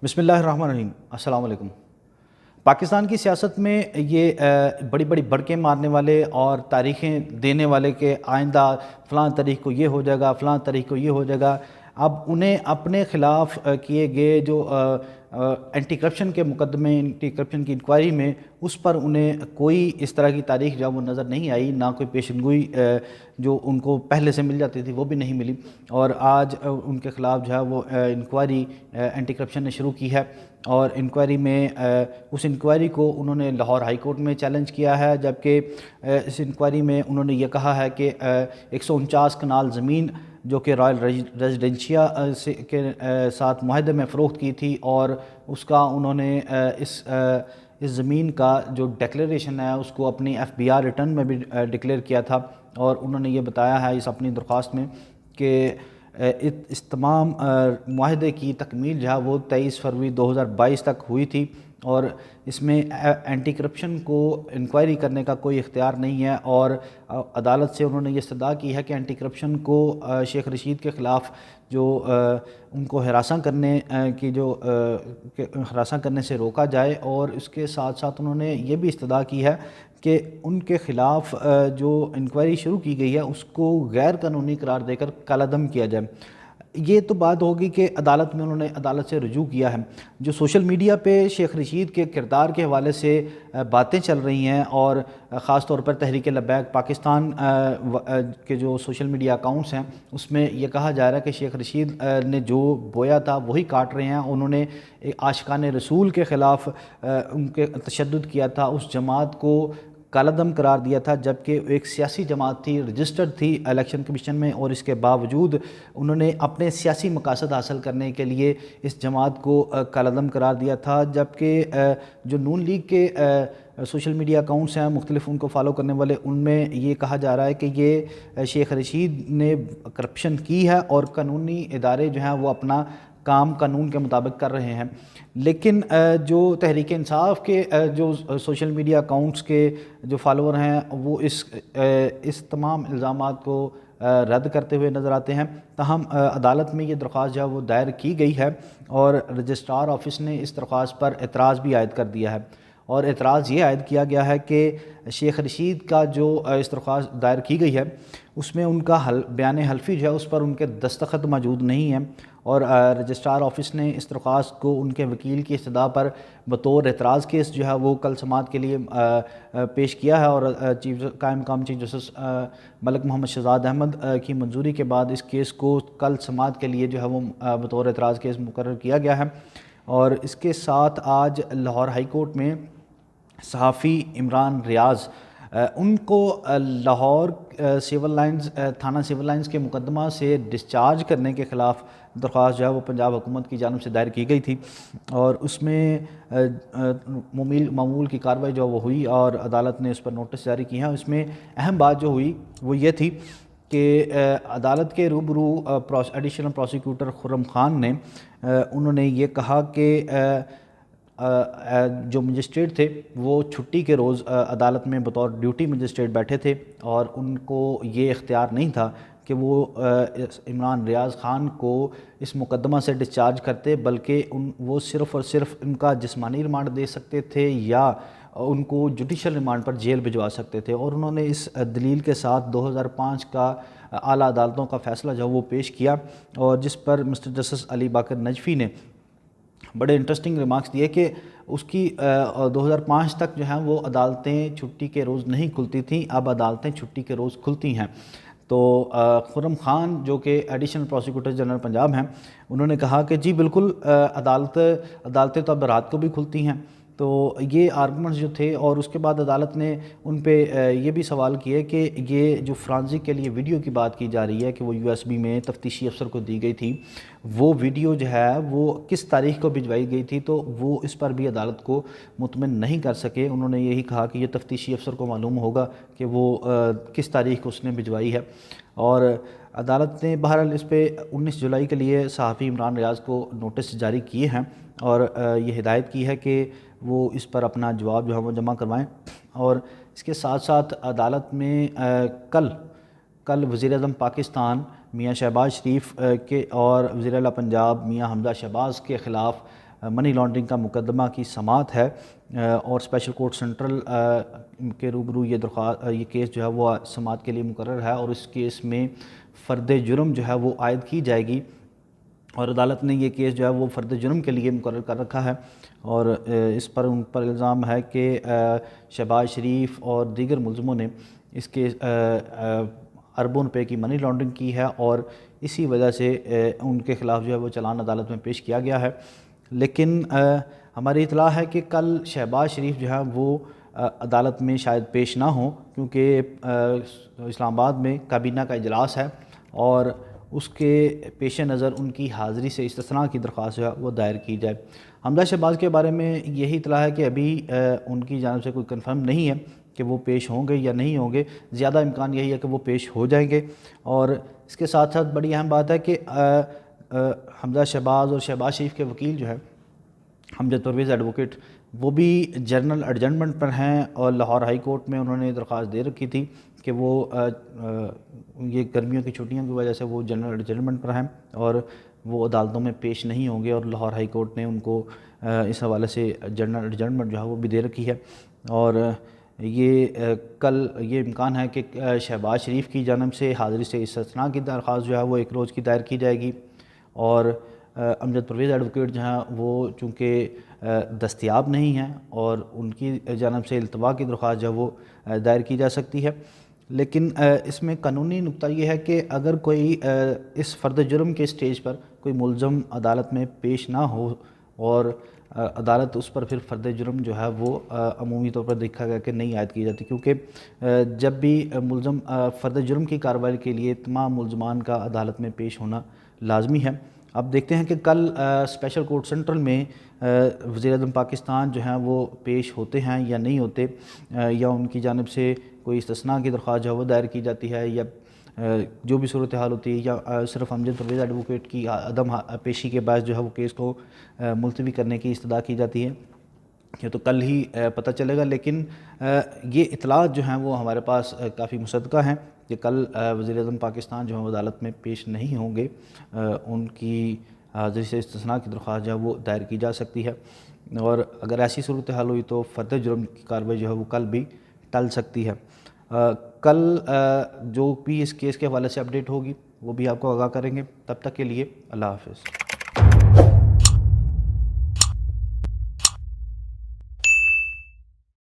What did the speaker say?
بسم اللہ الرحمن الرحیم۔ السلام علیکم۔ پاکستان کی سیاست میں یہ بڑی بڑی بڑکیں مارنے والے اور تاریخیں دینے والے کہ آئندہ فلاں تاریخ کو یہ ہو جائے گا، فلاں تاریخ کو یہ ہو جائے گا، اب انہیں اپنے خلاف کیے گئے جو اینٹی کرپشن کے مقدمے، اینٹی کرپشن کی انکوائری میں اس پر انہیں کوئی اس طرح کی تاریخ جو وہ نظر نہیں آئی، نہ کوئی پیشنگوئی جو ان کو پہلے سے مل جاتی تھی وہ بھی نہیں ملی، اور آج ان کے خلاف جو ہے وہ انکوائری اینٹی کرپشن نے شروع کی ہے۔ اور انکوائری میں اس انکوائری کو انہوں نے لاہور ہائی کورٹ میں چیلنج کیا ہے، جبکہ اس انکوائری میں انہوں نے یہ کہا ہے کہ 149 کنال زمین جو کہ رائل ریزیڈنشیا کے ساتھ معاہدے میں فروخت کی تھی، اور اس کا انہوں نے اس زمین کا جو ڈیکلیریشن ہے اس کو اپنی FBR ریٹرن میں بھی ڈکلیئر کیا تھا، اور انہوں نے یہ بتایا ہے اس اپنی درخواست میں کہ اس تمام معاہدے کی تکمیل جو ہے وہ 23 فروری 2022 تک ہوئی تھی، اور اس میں اینٹی کرپشن کو انکوائری کرنے کا کوئی اختیار نہیں ہے، اور عدالت سے انہوں نے یہ استدعا کی ہے کہ اینٹی کرپشن کو شیخ رشید کے خلاف جو ان کو ہراساں کرنے کی جو ہراساں کرنے سے روکا جائے، اور اس کے ساتھ ساتھ انہوں نے یہ بھی استدعا کی ہے کہ ان کے خلاف جو انکوائری شروع کی گئی ہے اس کو غیر قانونی قرار دے کر کالعدم کیا جائے۔ یہ تو بات ہوگی کہ عدالت میں انہوں نے عدالت سے رجوع کیا ہے۔ جو سوشل میڈیا پہ شیخ رشید کے کردار کے حوالے سے باتیں چل رہی ہیں، اور خاص طور پر تحریک لبیک پاکستان کے جو سوشل میڈیا اکاؤنٹس ہیں اس میں یہ کہا جا رہا ہے کہ شیخ رشید نے جو بویا تھا وہی کاٹ رہے ہیں، انہوں نے عاشقان رسول کے خلاف ان کے تشدد کیا تھا، اس جماعت کو کالعدم قرار دیا تھا، جبکہ ایک سیاسی جماعت تھی، رجسٹرڈ تھی الیکشن کمیشن میں، اور اس کے باوجود انہوں نے اپنے سیاسی مقاصد حاصل کرنے کے لیے اس جماعت کو کالعدم قرار دیا تھا۔ جبکہ جو نون لیگ کے سوشل میڈیا اکاؤنٹس ہیں مختلف ان کو فالو کرنے والے، ان میں یہ کہا جا رہا ہے کہ یہ شیخ رشید نے کرپشن کی ہے، اور قانونی ادارے جو ہیں وہ اپنا کام قانون کے مطابق کر رہے ہیں۔ لیکن جو تحریک انصاف کے جو سوشل میڈیا اکاؤنٹس کے جو فالوور ہیں وہ اس تمام الزامات کو رد کرتے ہوئے نظر آتے ہیں۔ تاہم عدالت میں یہ درخواست جو ہے وہ دائر کی گئی ہے، اور رجسٹرار آفس نے اس درخواست پر اعتراض بھی عائد کر دیا ہے، اور اعتراض یہ عائد کیا گیا ہے کہ شیخ رشید کا جو اس درخواست دائر کی گئی ہے اس میں ان کا بیان حلفی جو ہے اس پر ان کے دستخط موجود نہیں ہیں، اور رجسٹرار آفس نے اس درخواست کو ان کے وکیل کی استدعا پر بطور اعتراض کیس جو ہے وہ کل سماعت کے لیے پیش کیا ہے، اور قائم مقام چیف جسٹس ملک محمد شہزاد احمد کی منظوری کے بعد اس کیس کو کل سماعت کے لیے جو ہے وہ بطور اعتراض کیس مقرر کیا گیا ہے۔ اور اس کے ساتھ آج لاہور ہائی کورٹ میں صحافی عمران ریاض ان کو لاہور سول لائنز تھانہ سول لائنز کے مقدمہ سے ڈسچارج کرنے کے خلاف درخواست جو ہے وہ پنجاب حکومت کی جانب سے دائر کی گئی تھی، اور اس میں معمول کی کارروائی جو وہ ہوئی، اور عدالت نے اس پر نوٹس جاری کی ہیں۔ اس میں اہم بات جو ہوئی وہ یہ تھی کہ عدالت کے روبرو ایڈیشنل پروسیکیوٹر خرم خان نے انہوں نے یہ کہا کہ جو مجسٹریٹ تھے وہ چھٹی کے روز عدالت میں بطور ڈیوٹی مجسٹریٹ بیٹھے تھے، اور ان کو یہ اختیار نہیں تھا کہ وہ عمران ریاض خان کو اس مقدمہ سے ڈسچارج کرتے، بلکہ وہ صرف اور صرف ان کا جسمانی ریمانڈ دے سکتے تھے یا ان کو جوڈیشل ریمانڈ پر جیل بھجوا سکتے تھے، اور انہوں نے اس دلیل کے ساتھ 2005 کا اعلیٰ عدالتوں کا فیصلہ جو وہ پیش کیا، اور جس پر مسٹر جسٹس علی باقر نجفی نے بڑے انٹرسٹنگ ریمارکس دیے کہ اس کی 2005 تک جو ہیں وہ عدالتیں چھٹی کے روز نہیں کھلتی تھیں، اب عدالتیں چھٹی کے روز کھلتی ہیں۔ تو خرم خان جو کہ ایڈیشنل پروسیکیوٹر جنرل پنجاب ہیں، انہوں نے کہا کہ جی بالکل عدالتیں تو اب رات کو بھی کھلتی ہیں۔ تو یہ آرگومنٹس جو تھے، اور اس کے بعد عدالت نے ان پہ یہ بھی سوال کیے کہ یہ جو فرانزک کے لیے ویڈیو کی بات کی جا رہی ہے کہ وہ USB میں تفتیشی افسر کو دی گئی تھی، وہ ویڈیو جو ہے وہ کس تاریخ کو بھجوائی گئی تھی، تو وہ اس پر بھی عدالت کو مطمئن نہیں کر سکے۔ انہوں نے یہی کہا کہ یہ تفتیشی افسر کو معلوم ہوگا کہ وہ کس تاریخ کو اس نے بھجوائی ہے، اور عدالت نے بہرحال اس پہ 19 جولائی کے لیے صحافی عمران ریاض کو نوٹس جاری کیے ہیں، اور یہ ہدایت کی ہے کہ وہ اس پر اپنا جواب جو ہے وہ جمع کروائیں۔ اور اس کے ساتھ ساتھ عدالت میں کل وزیر اعظم پاکستان میاں شہباز شریف کے اور وزیر اعلیٰ پنجاب میاں حمزہ شہباز کے خلاف منی لانڈرنگ کا مقدمہ کی سماعت ہے اور اسپیشل کورٹ سنٹرل کے روبرو یہ کیس جو ہے وہ سماعت کے لیے مقرر ہے اور اس کیس میں فرد جرم جو ہے وہ عائد کی جائے گی اور عدالت نے یہ کیس جو ہے وہ فرد جرم کے لیے مقرر کر رکھا ہے اور اس پر ان پر الزام ہے کہ شہباز شریف اور دیگر ملزموں نے اس کے اربوں روپے کی منی لانڈرنگ کی ہے اور اسی وجہ سے ان کے خلاف جو ہے وہ چلان عدالت میں پیش کیا گیا ہے۔ لیکن ہماری اطلاع ہے کہ کل شہباز شریف جو ہے وہ عدالت میں شاید پیش نہ ہوں کیونکہ اسلام آباد میں کابینہ کا اجلاس ہے اور اس کے پیش نظر ان کی حاضری سے استثناء کی درخواست جو ہے وہ دائر کی جائے۔ حمزہ شہباز کے بارے میں یہی اطلاع ہے کہ ابھی ان کی جانب سے کوئی کنفرم نہیں ہے کہ وہ پیش ہوں گے یا نہیں ہوں گے، زیادہ امکان یہی ہے کہ وہ پیش ہو جائیں گے۔ اور اس کے ساتھ ساتھ بڑی اہم بات ہے کہ حمزہ شہباز اور شہباز شریف کے وکیل جو ہے امجد پرویز ایڈوکیٹ وہ بھی جنرل ایڈجمنٹ پر ہیں اور لاہور ہائی کورٹ میں انہوں نے درخواست دے رکھی تھی کہ وہ یہ گرمیوں کی چھٹیوں کی وجہ سے وہ جنرل ایڈجمنٹ پر ہیں اور وہ عدالتوں میں پیش نہیں ہوں گے اور لاہور ہائی کورٹ نے ان کو اس حوالے سے جنرل ایڈجمنٹ جو ہے وہ بھی دے رکھی ہے اور یہ کل یہ امکان ہے کہ شہباز شریف کی جانب سے حاضری سے استثناء کی درخواست جو ہے وہ 1 روز کی دائر کی جائے گی اور امجد پرویز ایڈوکیٹ جو ہیں وہ چونکہ دستیاب نہیں ہیں اور ان کی جانب سے التوا کی درخواست جو ہے وہ دائر کی جا سکتی ہے۔ لیکن اس میں قانونی نقطہ یہ ہے کہ اگر کوئی اس فرد جرم کے سٹیج پر کوئی ملزم عدالت میں پیش نہ ہو اور عدالت اس پر پھر فرد جرم جو ہے وہ عمومی طور پر دیکھا گیا کہ نہیں عائد کی جاتی کیونکہ جب بھی ملزم فرد جرم کی کارروائی کے لیے تمام ملزمان کا عدالت میں پیش ہونا لازمی ہے۔ اب دیکھتے ہیں کہ کل اسپیشل کورٹ سنٹرل میں وزیر اعظم پاکستان جو ہیں وہ پیش ہوتے ہیں یا نہیں ہوتے یا ان کی جانب سے کوئی استثناء کی درخواست جو ہے وہ دائر کی جاتی ہے یا جو بھی صورتحال ہوتی ہے یا صرف امجد پرویز ایڈوکیٹ کی عدم پیشی کے باعث جو ہے وہ کیس کو ملتوی کرنے کی استدعا کی جاتی ہے، یہ تو کل ہی پتہ چلے گا۔ لیکن یہ اطلاعات جو ہیں وہ ہمارے پاس کافی مصدقہ ہیں کہ کل وزیر اعظم پاکستان جو ہیں وہ عدالت میں پیش نہیں ہوں گے، ان کی حاضری سے استثناء کی درخواست جو ہے وہ دائر کی جا سکتی ہے اور اگر ایسی صورتحال ہوئی تو فرد جرم کی کارروائی جو ہے وہ کل بھی ٹل سکتی ہے۔ کل جو بھی اس کیس کے حوالے سے اپڈیٹ ہوگی وہ بھی آپ کو آگاہ کریں گے۔ تب تک کے لیے اللہ حافظ۔